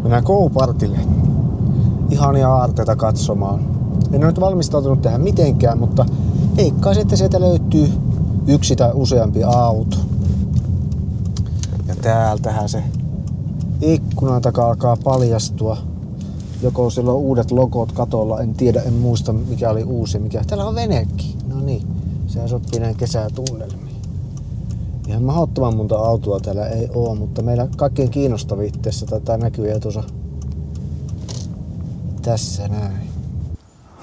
Mennään Go-partille. Ihania aarteita katsomaan. En ole nyt valmistautunut tähän mitenkään, mutta veikkaan, että sieltä löytyy yksi tai useampi auto. Ja täältähän se ikkunan takaa alkaa paljastua. Joko siellä on uudet logot katolla, en tiedä, en muista mikä oli uusi ja mikä. Täällä on venekin. No niin, sehän sopii näin kesätunnelmiin. Ihan mahdottoman monta autoa täällä ei oo, mutta meillä kaikkein kiinnostavitteessa taitaa näkyy jo tuossa tässä näin.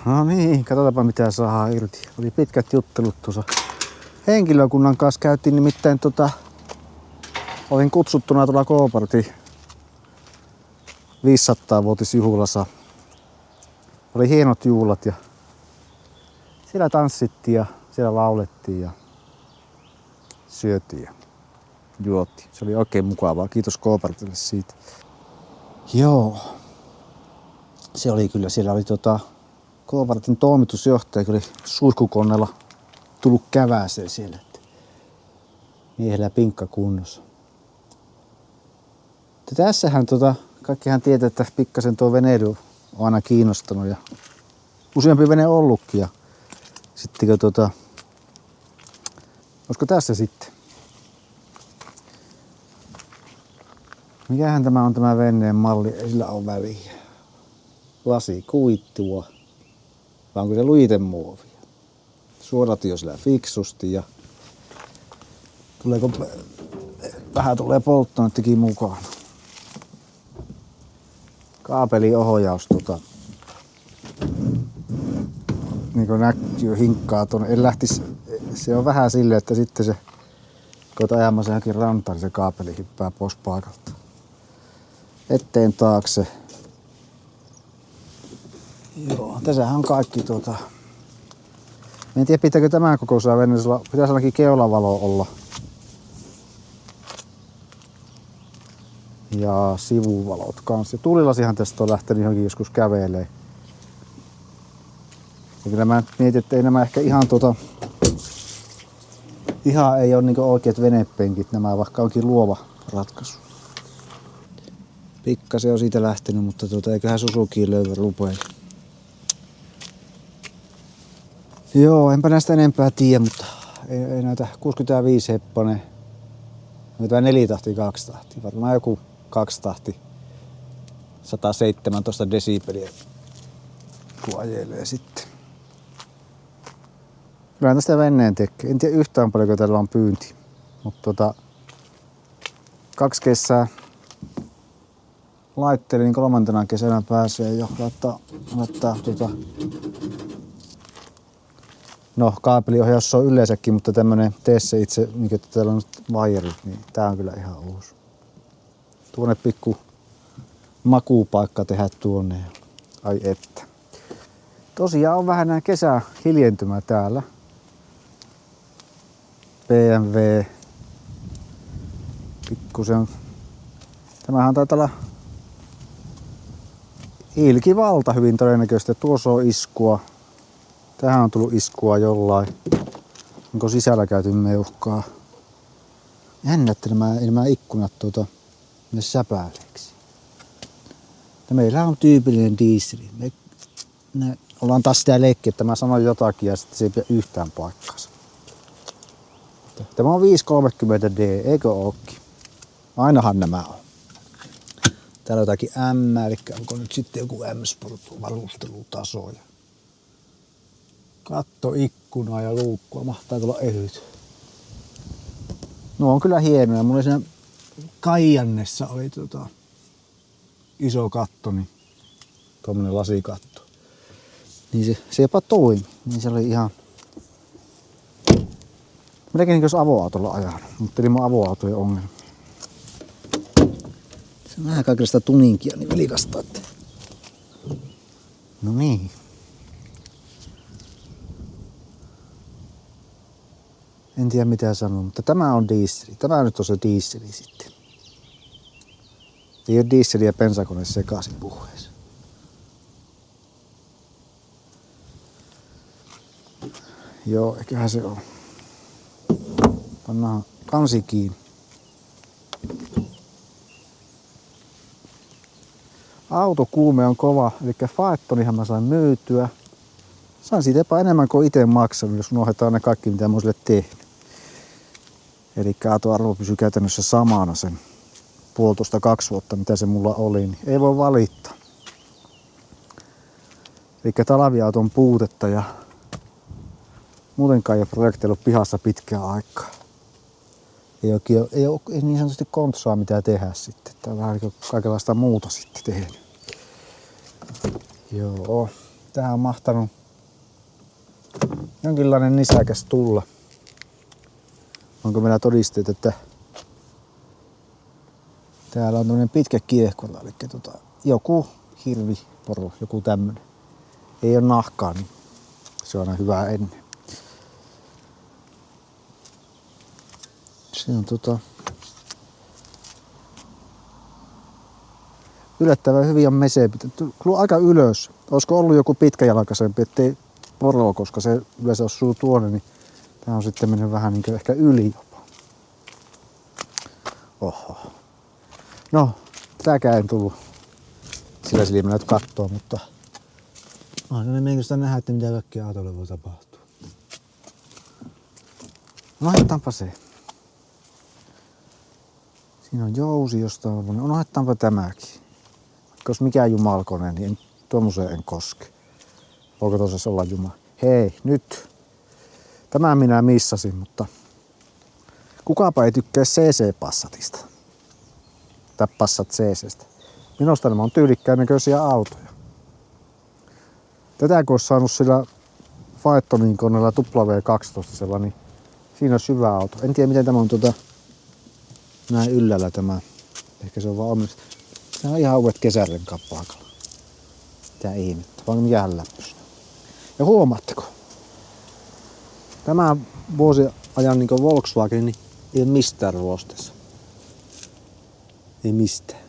No niin, katsotaanpa mitä saadaan irti. Oli pitkät juttelut tuossa henkilökunnan kanssa. Käytiin nimittäin olin kutsuttuna tuolla Go-partin 500-vuotisjuhlassa. Oli hienot juhlat ja siellä tanssittiin ja siellä laulettiin ja syötiin ja juotiin. Se oli oikein mukavaa. Kiitos Go-partille siitä. Joo. Se oli kyllä, siellä oli Go-partin toimitusjohtaja, oli suihkukoneella tullut käväseen siellä. Miehellä pinkka kunnossa. Tässähän kaikkihan tietää, että pikkasen tuo veneily on aina kiinnostanut ja useampi vene ollutkin. Ja sittenkö olisiko tässä sitten? Mikähän tämä on tämä veneen malli? Ei sillä ole väliä. Lasikuitua. Vai onko se luitemuovia? Suodatio sillä fiksusti ja vähän tulee polttoainettakin mukaan. Kaapeliohjaus niin kuin näkyy hinkkaa tuonne. En lähtisi, se on vähän silleen, että sitten se kun olet ajamassa johonkin rantaan, niin se kaapeli hyppää pois paikalta. Etteen taakse. Joo, tässähän on kaikki en tiedä pitääkö tämän kokoisella veneellä, pitäisi ainakin keulavalo olla. Ja sivuvalot kanssa. Ja tuulilasihan tästä on lähtenyt johonkin joskus kävelee. Ja kyllä mä mietin, että ei nämä ehkä ihan ei ole niinku oikeat venepenkit nämä, vaikka onkin luova ratkaisu. Pikkasen on siitä lähtenyt, mutta eiköhän Suzukiin löyvä rupeille. Joo, enpä näistä enempää tiedä, mutta ei näitä 65 heppanen. Tämä 4 tahti, 2 tahti. Varmaan joku 2 tahti. 117 desibeliä kun ajelee sitten. Kyllä tästä veneen tekee. En tiedä yhtään paljonko tällä on pyynti. Mutta 2 kesää laittelin, niin 3. kesänä pääsee jo laittaa no kaapeliohjaus on yleensäkin, mutta tämmönen tee se itse, mikä täällä on vaijerit, niin tää on kyllä ihan uusi. Tuonne pikku makuupaikka tehdä tuonne. Ai että. Tosiaan on vähän nää kesä hiljentymä täällä. BMW. Pikkusen. Tämähän taitaa olla ilkivalta hyvin todennäköisesti. Tuossa on iskua. Tähän on tullut iskua jollain. Onko sisällä käyty meuhkaa? Jännä, että nämä ikkunat ne säpäileeksi. Meillä on tyypillinen dieseli. Me ollaan taas sitä leikkiä, että mä sanon jotakin ja sitten se ei pidä yhtään paikkaansa. Tämä on 530D, eikö ookin? Ainahan nämä on. Täällä on jotakin M, eli onko nyt sitten joku M-Sport varustelutaso. Katto, ikkuna ja luukkua, mahtaa olla ehyt. No on kyllä hienoja. Mulla oli siinä Kaijannessa oli iso katto, niin tuommoinen lasikatto. Niin se jopa toimi. Niin se oli ihan melkein niin kuin jos avoautolla ajanut, mutta ilman avoautojen ongelma. Se on vähän kaikenlaista tuninkia, niin vilkasta. No niin. En tiedä mitä sanoa, mutta tämä on dieseli. Tämä nyt on se dieseli sitten. Ei ole dieseli ja bensakone sekaisin puheessa. Joo, eiköhän se on. Pannaan kansi kiinni. Autokuume on kova, eli Phaetonihan mä sain myytyä. Sain siitä jopa enemmän kuin itse maksanut, jos unohdetaan ne kaikki, mitä mä oon sille tehnyt. Eli aatoarvo pysyy käytännössä samana sen 1,5–2 vuotta, mitä se mulla oli, niin ei voi valittaa. Eli talviauton puutetta ja muutenkaan ei ole projekteillut pihassa pitkään aikaa. Ei ole niin sanotusti kontsaa mitä tehdä sitten. Tää on vähän kaikenlaista muuta sitten tehnyt. Joo, tähän on mahtanut jonkinlainen nisäkäs tulla. Onko meillä todisteet, että täällä on tämmönen pitkä kiehkola, eli joku hirvi, poro, joku tämmönen. Ei ole nahkaa, niin se on aina hyvä ennen. Se on yllättävän hyvin on mese. Tullut aika ylös. Olisiko ollut joku pitkäjalkaisempi, ettei poro, koska se yleensä osuu tuonne, niin tää on sitten mennyt vähän niin ehkä yli jopa. Oho. No, tääkään ei tullut sillä silmällä nyt kattoo, mutta on ne mielenkiintoista nähdä, että mitä kaikkia autolle voi tapahtua. No haetaanpa se. Siinä on jousi jostain. No haetaanpa tämäkin. Jos mikään jumalkonen, niin tuommoiseen en koske. Voiko tosiaan olla jumala? Hei, nyt. Tämän minä missasin, mutta kukaapa ei tykkää CC-Passatista. Tai Passat CC:stä. Minusta nämä on tyylikkään näköisiä autoja. Tätä kun olisi saanut sillä Phaetonin koneella W12, niin siinä olisi hyvä auto. En tiedä miten tämä on näin yllällä tämä. Ehkä se on vaan omista. Tämä on ihan uudet kesärenkaat paikalla. Mitä ihmettä, vaan mikähän läppys. Ja huomaatteko? Tämä vuosiajan niin Volkswagen niin ei ole mistään ruosteessa. Ei mistään.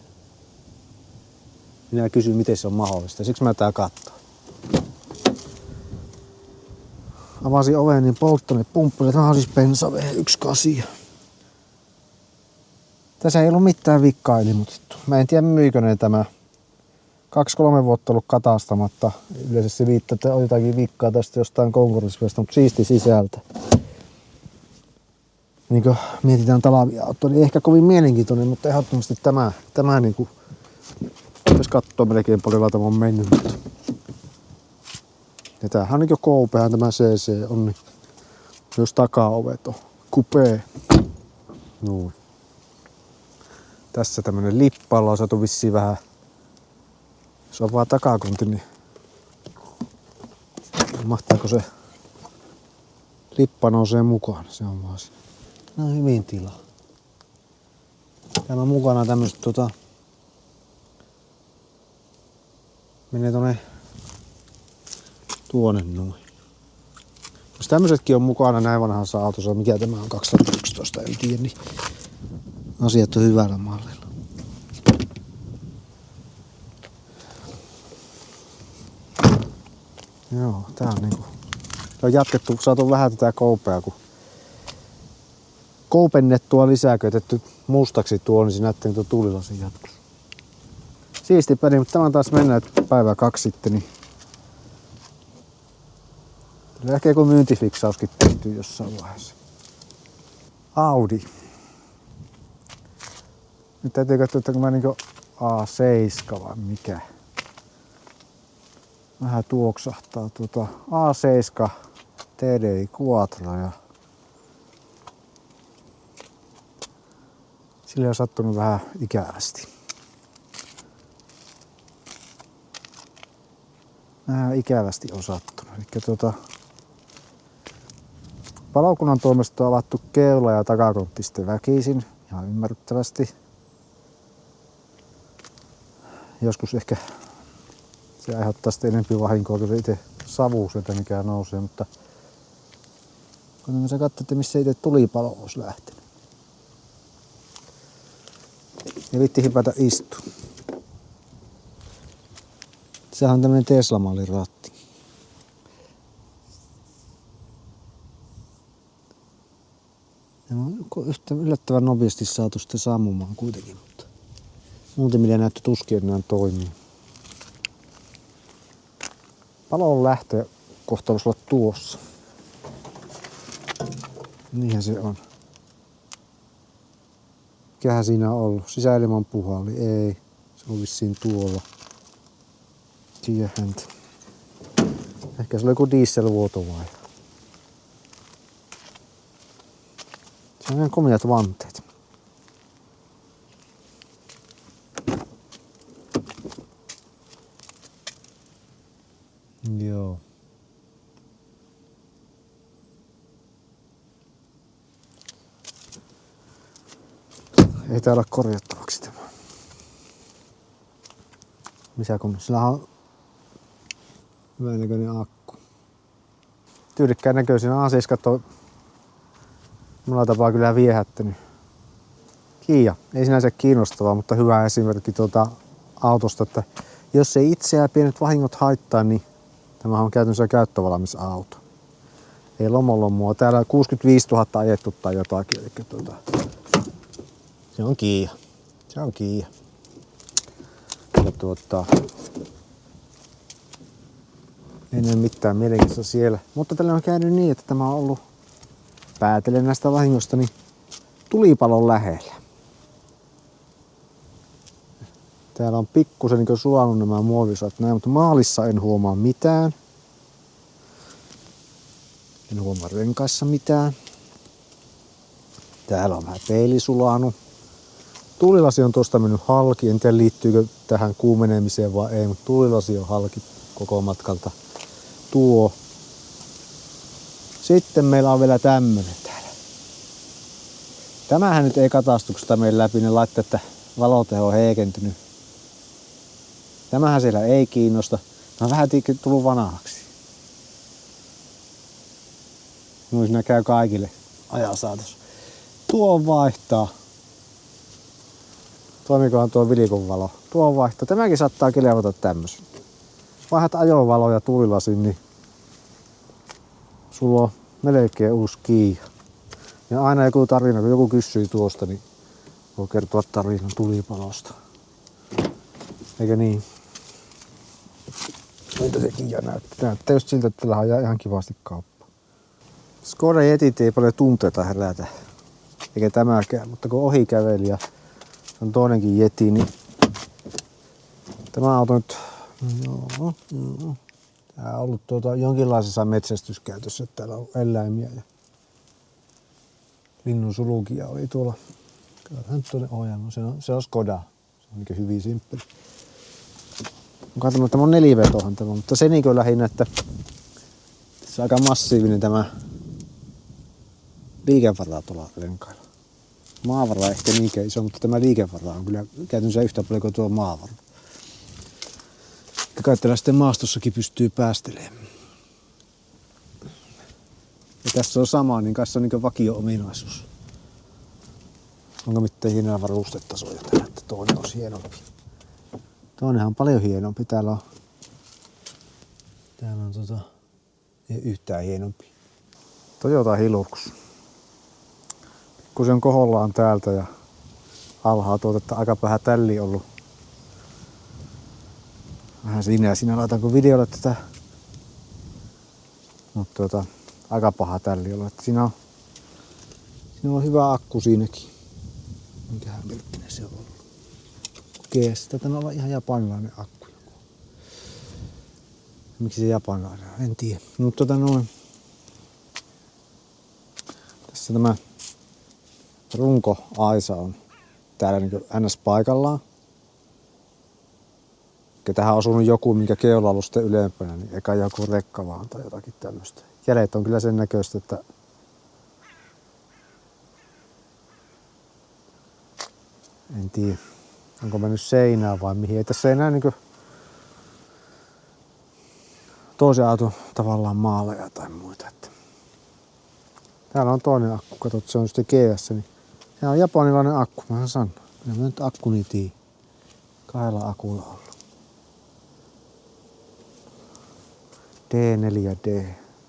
Minä kysyn miten se on mahdollista, siksi mä tää kattoo. Avasin oven, niin polttoainepumppu. Tämä on siis bensa V18. Tässä ei ollut mitään vikkaa ilmoitettu. Mä en tiedä myykö ne tämä. 2-3 vuotta ollut katastamatta. Yleensä se viittaa, että on jotakin vikkaa tästä jostain konkurssipästä, mutta siisti sisältä. Niin kun mietitään talviautoa, niin ehkä kovin mielenkiintoinen, mutta ehdottomasti tämä niinku pitäisi katsoa melkein paljon tämä on mennyt. Ja tämähän on niin koupehän tämä CC on, niin myös takaovet on kupee. Noin. Tässä tämmönen lippailla on saatu vissiin vähän, se on vaan takakontti, niin mahtaako se lippa nousee mukaan, se on vaan siinä. No hyvin tilaa. Täällä on mukana tämmöset menee tuonne noin. Jos tämmösetkin on mukana näin vanhassa autossa, mikä tämä on 2011, en tiedä, niin asiat on hyvällä mallilla. Joo, tää on niinku on jatkettu, saatu vähän tätä koupea, kun koupennettua lisää käytetty mustaksi tuo, niin se näyttää tuo tuulilasin jatkus. Siisti peli, mutta tämä on taas mennä päivää 2 sitten, niin ehkä joku myyntifiksauskin tehty jossain vaiheessa. Audi. Nyt täytyy katsoa, että kun mä niinku A7 vai mikä. Vähän tuoksahtaa A7 TDI Quattro ja sille on sattunut vähän ikävästi. Vähän ikävästi on sattunut. Eli palokunnan toimesta on avattu keula ja takakontti sitten väkisin, ihan ymmärrettävästi. Joskus ehkä se aiheuttaa sitten enemmän vahinkoa kuin se itse savu sieltä mikä nousee, mutta kun sä katsotte missä itse tulipalo olisi lähtenyt. Ja vitti hypätä istua. Sehän on tämmönen Tesla-mallin ratti. Ja on yhtä yllättävän nopeasti saatu sitten sammumaan kuitenkin, mutta muuten millä näyttö tuskin enää toimii. Palon lähtö kohta voisi olla tuossa. Niinhän se on. Mikähän siinä on ollut? Sisäilman puhalli? Ei. Se on vissiin tuolla. Tiedä häntä. Ehkä se oli joku dieselvuoto vai? Se on ihan komiat vanteet. Joo. Ei täällä ole korjattavaksi tämä. Missä kun sillä on hyvän näköinen akku. Tyylikkään näköisin A7 on monella tapaa kyllä viehättänyt. Kia, ei sinänsä kiinnostavaa, mutta hyvä esimerkki autosta, että jos ei itseään pienet vahingot haittaa, niin tämä on käytännössä käyttövalmis auto. Ei lomolomua. Täällä on 65 000 ajettu tai jotakin, eli se on Kia. Se on Kia. Ja ei ole mitään mielenkiintoista siellä. Mutta tällä on käynyt niin, että tämä on ollut päätellen näistä vahingosta niin tulipalon lähellä. Täällä on pikkusen niin sulanut nämä muovisat näin, mutta maalissa en huomaa mitään. En huomaa renkaissa mitään. Täällä on vähän peili sulanut. Tuulilasi on tuosta mennyt halki. En tiedä liittyykö tähän kuumenemiseen vai ei, mutta tuulilasi on halki koko matkalta. Tuo. Sitten meillä on vielä tämmönen täällä. Tämähän nyt ei katastuksesta mene läpi, ne laittaa, että valoteho on heikentynyt. Tämähän siellä ei kiinnosta. Mä oon vähän tullut vanhaksi. Noin siinä käy kaikille ajan saatossa. Tuo vaihtaa. Toimikohan tuo vilikon valo? Tuo vaihtaa. Tämäkin saattaa kelevata tämmösen. Vaihdat ajovalo ja tuulilasin, niin sulla on melkein uusi Kia. Ja aina joku tarina, kun joku kysyy tuosta, niin voi kertoa tarinan tulipalosta. Eikö niin? Miltä se Kia näyttää? Näyttää just siltä, että tällä on ihan kivasti kauppa. Skoda Yetit ei paljon tunteita herätä. Eikä tämäkään, mutta kun ohikävelijä on toinenkin Yeti, niin tämä auto nyt tää on ollut jonkinlaisessa metsästyskäytössä. Täällä on eläimiä ja linnunsulkia oli tuolla. Katsotaan tuonne ohjelma. Se on Skoda. Se on niin hyvin simppeli. Katsotaan, että tämä on nelivetohan tämä, mutta se niin lähinnä, että se on aika massiivinen tämä liikevara tuolla renkailla. Maavara ehkä niinkään iso, mutta tämä liikevara on kyllä käytännössä yhtä paljon kuin tuo maavara. Ja kai sitten maastossakin pystyy päästelemään. Ja tässä on sama, niin kai se on niin vakio-ominaisuus. Onko mitään hienoa varustetasoja tällä, että toinen olisi hienompi. Toinenhan on paljon hienompi. Täällä on ei yhtään hienompi. Toyota Hilux. Kun se on kohollaan täältä ja alhaa tuotetta aika vähän tälli ollut. Vähän siinä laitanko videolle tätä. Mutta aika paha tälli ollut. Että siinä on hyvä akku siinäkin. Minkähän merkkinen se on ollut. Okei, sitä on olla ihan japanilainen akku. Miksi se japanilainen on? En tiedä. Mutta tässä tämä runko aisa on täällä niin ns paikallaan. Ja tähän on osunut joku, minkä keula on ollut sitten ylempänä, niin eikä joku rekka vaan tai jotakin tämmöistä. Jäljet on kyllä sen näköistä, että en tiedä, onko mennyt seinään vai mihin. Ei tässä enää niin toisen auton tavallaan maaleja tai muita. Että täällä on toinen akku, katsot, se on sitten GS, niin se on japanilainen akku, mä sanon. Kyllä mä nyt akkuni tii. 2 akulla ollut. D4D.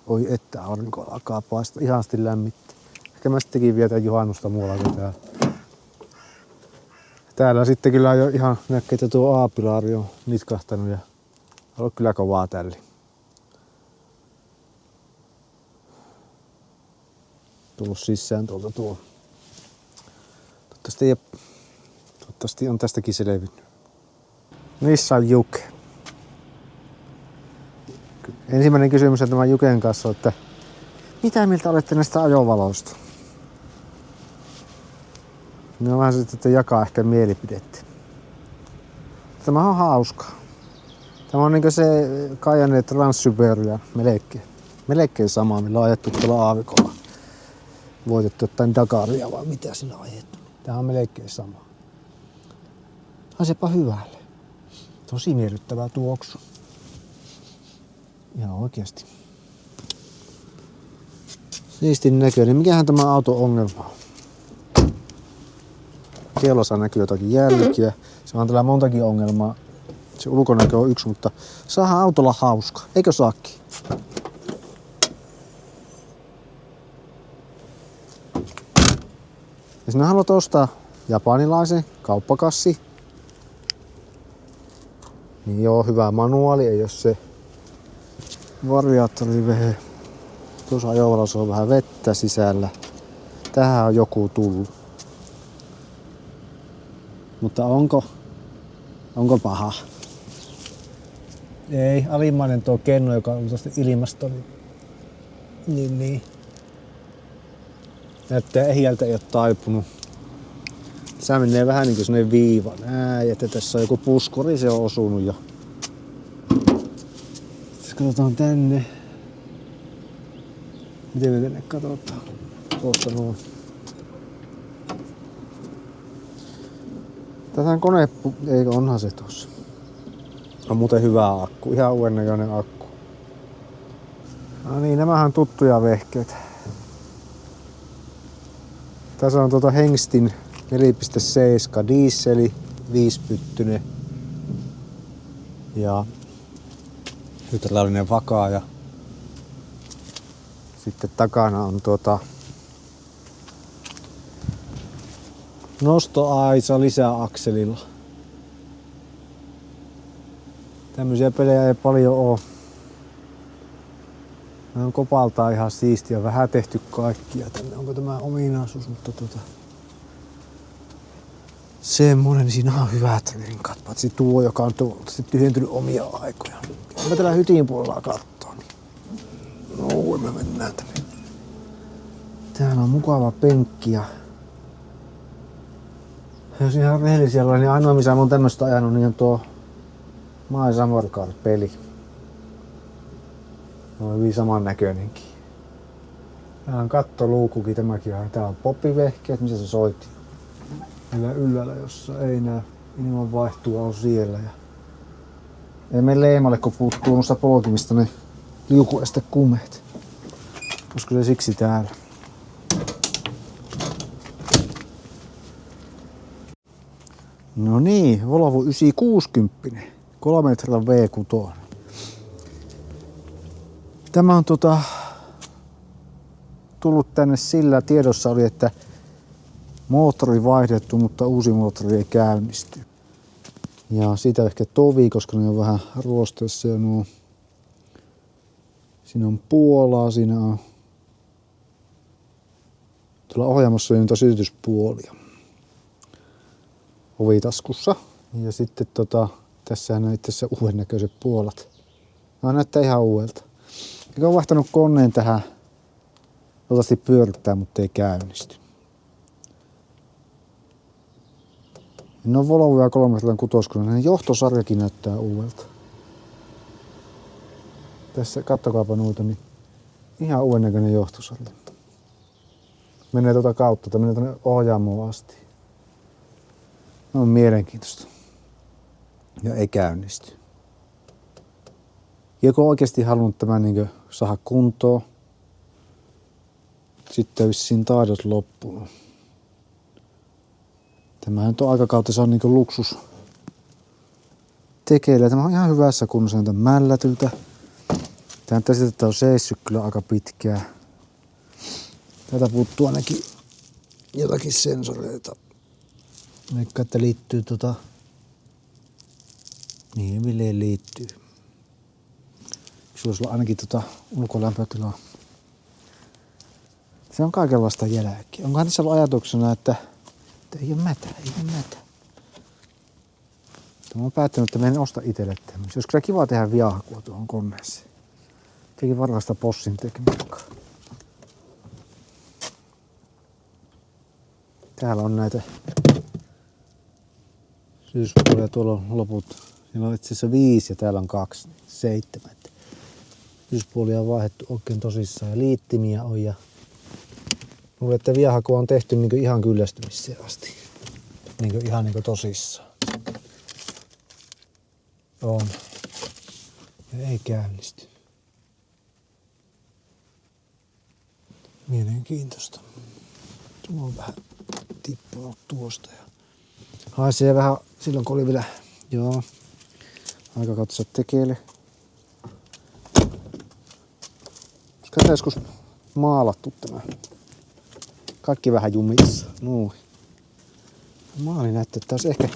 Oi että aurinko alkaa paistaa. Ihanasti lämmittää. Ehkä mä sittenkin vietän juhannusta muualla kuin täällä. Täällä sitten kyllä jo ihan näkee, että tuo A-pilari on nitkahtanut ja on kyllä kovaa tälli. tullut sisään tuolta tuo. Toivottavasti on tästäkin selvinnyt. Missä on Juke? Ensimmäinen kysymys on tämän Juken kanssa, että mitä mieltä olette näistä ajovaloista? Minä vähän sitten jakaa ehkä mielipidettä. Tämä on hauska. Tämä on niinku se Cayenne Transsiberian melkein sama, millä on ajettu tuolla aavikolla. Voitettu jotain Dakaria vai mitä sillä on ajettu. Tämä on melkein sama. Haisepa hyvälle. Tosi miellyttävää tuoksu. Ihan oikeesti. Siistin näköinen. Mikähän tämä auto ongelma on? Kellossa näkyy jotakin jälkiä. Se on tällä montakin ongelmaa. Se ulkonäkö on yksi, mutta saadaan autolla hauska. Eikö saakin? Ja sinä haluat ostaa japanilaisen kauppakassi. Niin joo, hyvä manuaali, ei ole se variaattorivehe. Tuossa ajovalossa on vähän vettä sisällä. Tähän on joku tullut. Mutta onko paha? Ei, alimmainen tuo kenno, joka on tuosta ilmasta, niin. Näyttää ehjältä ei ole taipunut. Se menee vähän niin kuin sellainen viiva. Että tässä on joku puskuri, se on osunut jo. Sitten katsotaan tänne. Miten me tänne katsotaan? Tuossa noin. Tätä on kone, eikö onhan se tossa. On muuten hyvä akku, ihan uuden näköinen akku. No niin, nämähän on tuttuja vehkeitä. Tässä on Hengstin 4.7 dieseli, 5-pyttynen ja hydraulinen vakaaja. Sitten takana on nostoaisa lisäakselilla. Tämmöisiä pelejä ei paljon oo. Nämä on kopaltaan ihan siistiä, vähän tehty kaikkia tänne. Onko tämä ominaisuus, mutta semmonen, siinä on hyvät renkaat, paitsi tuo, joka on tyhjentynyt omia aikoja. Mä täällä hytin puolella kattoo, niin no, me mennään tänne. Täällä on mukava penkki ja jos ihan rehellisiä olla, niin ainoa missä mä oon tämmöstä ajanut, niin on tuo My Summer Car-peli. On hyvin samannäköinenkin. Tää on kattoluukukin tämäkin. Tää on poppivehkeet, missä se soitti. Meillä yllällä, jossa ei näy. Ilman vaihtua on siellä. Ja ei mene leemalle, kun puuttuu noista polkimista ne liukuestekumeet. Olisiko se siksi täällä? No niin, Volvo 960. 3 litran V6. Tämä on tullut tänne sillä tiedossa oli, että moottori vaihdettu, mutta uusi moottori ei käynnisty. Ja siitä ehkä tovi, koska ne on vähän ruosteessa ja nuo. Siinä on Puolaa, siinä on tuolla ohjaamossa on niitä sytytyspuolia ovitaskussa. Ja sitten tässähän on itse asiassa uuden näköiset puolat. Nämä näyttää ihan uudelta. Eikä ole vaihtanut koneen tähän. Toivottavasti pyörittää, mutta ei käynnisty. Ne on Volvo ja 3.6. Johtosarjakin näyttää uudelta. Tässä kattokaapa noita, niin ihan uuden näköinen johtosarja. Menee kautta, tai menee tuonne ohjaamoon asti. No on mielenkiintoista. Ja ei käynnisty. Joku oikeasti halunnut tämän niin saada kuntoon. Sitten vissiin taidot loppunut. Tämähän on aikakautta, se on niin luksus tekeillä. Tämä on ihan hyvässä kunnossa näitä mällätyltä. Tämä on seissyt kyllä aika pitkään. Täältä puuttuu ainakin jotakin sensoreita. Vaikka että liittyy niin milleen liittyy. Sulla olisi ainakin ulkolämpötilaa. Se on kaikenlaista jälkeä. Onkohan tässä ollut ajatuksena, että ei ole mätä, ei ole mätä. Mä oon päättänyt, että mä en osta itselle tämmöisiä. Olisi kyllä kiva tehdä viahakua tuohon koneeseen. Tekin varhaista possin tekniikkaa. Täällä on näitä syyspuolia, tuolla on loput. Siellä on itse asiassa 5 ja täällä on 2, 7. Syyspuolia on vaihdettu oikein tosissaan ja liittimiä on. Ja luulen, että viahakua on tehty niin ihan kyllästymiseen asti. Ihan niin tosissaan. On. Ja ei käynnisty. Mielenkiintoista. Tuo on vähän tippunut tuosta. Haisee vähän silloin kun oli vielä, joo, aika katsoa tekeille. Olisiko joskus maalattu tämä? Kaikki vähän jumissa. Nuu. Maali näyttää, että taas ehkä...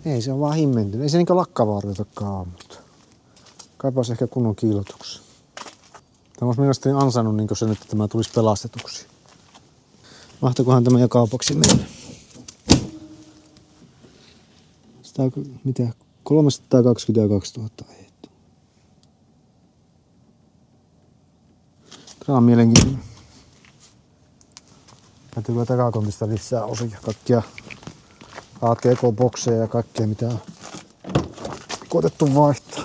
Ei se on vaan himmentynyt. Ei se niinku lakkavaarioitakaan, mutta kaipaisi ehkä kunnon kiilotuksen. Tämä olisi mielestäni ansainnut niin sen, että tämä tulisi pelastetuksi. Mahtoikohan tämä jo kaupaksi mennä? Mitä? 322 000 ajettu. Tämä on mielenkiintoinen. Täytyy kyllä takakontista lisää osia. Kaikkia ATK-bokseja ja kaikkea mitä on koetettu vaihtaa.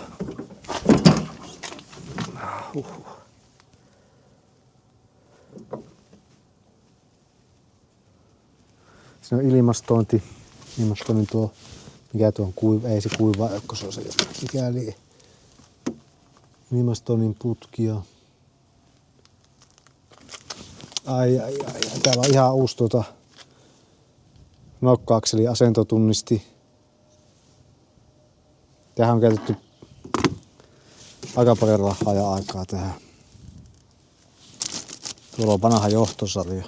Siinä on ilmastoinnin tuo, mikä tuo on kuiva, ei se kuiva, kun se on se mikäli ilmastoinnin putkia. Ai, täällä on ihan uusi nokka-akseli asentotunnisti. Tähän on käytetty aika paljon rahaa ja aikaa tähän. Tuolla on vanha johtosarja.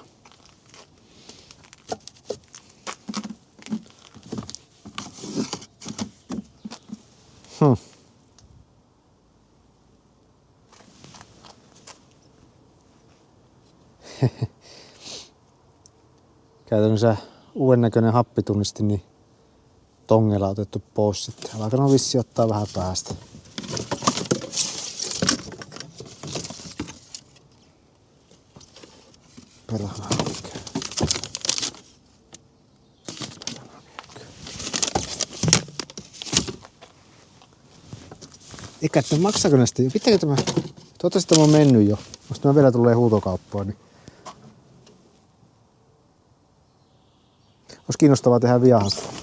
Käytännössä uuden näköinen happitunnisti, niin tongella otettu pois sitten. Alkanut vissi ottaa vähän päästä. Perhana oikein. Eikä, että maksaako näistä jo? Pitääkö tämä? Toivottavasti tämä on mennyt jo. Jos tämä vielä tulee huutokauppaan, niin olisi kiinnostavaa tehdä viahakua.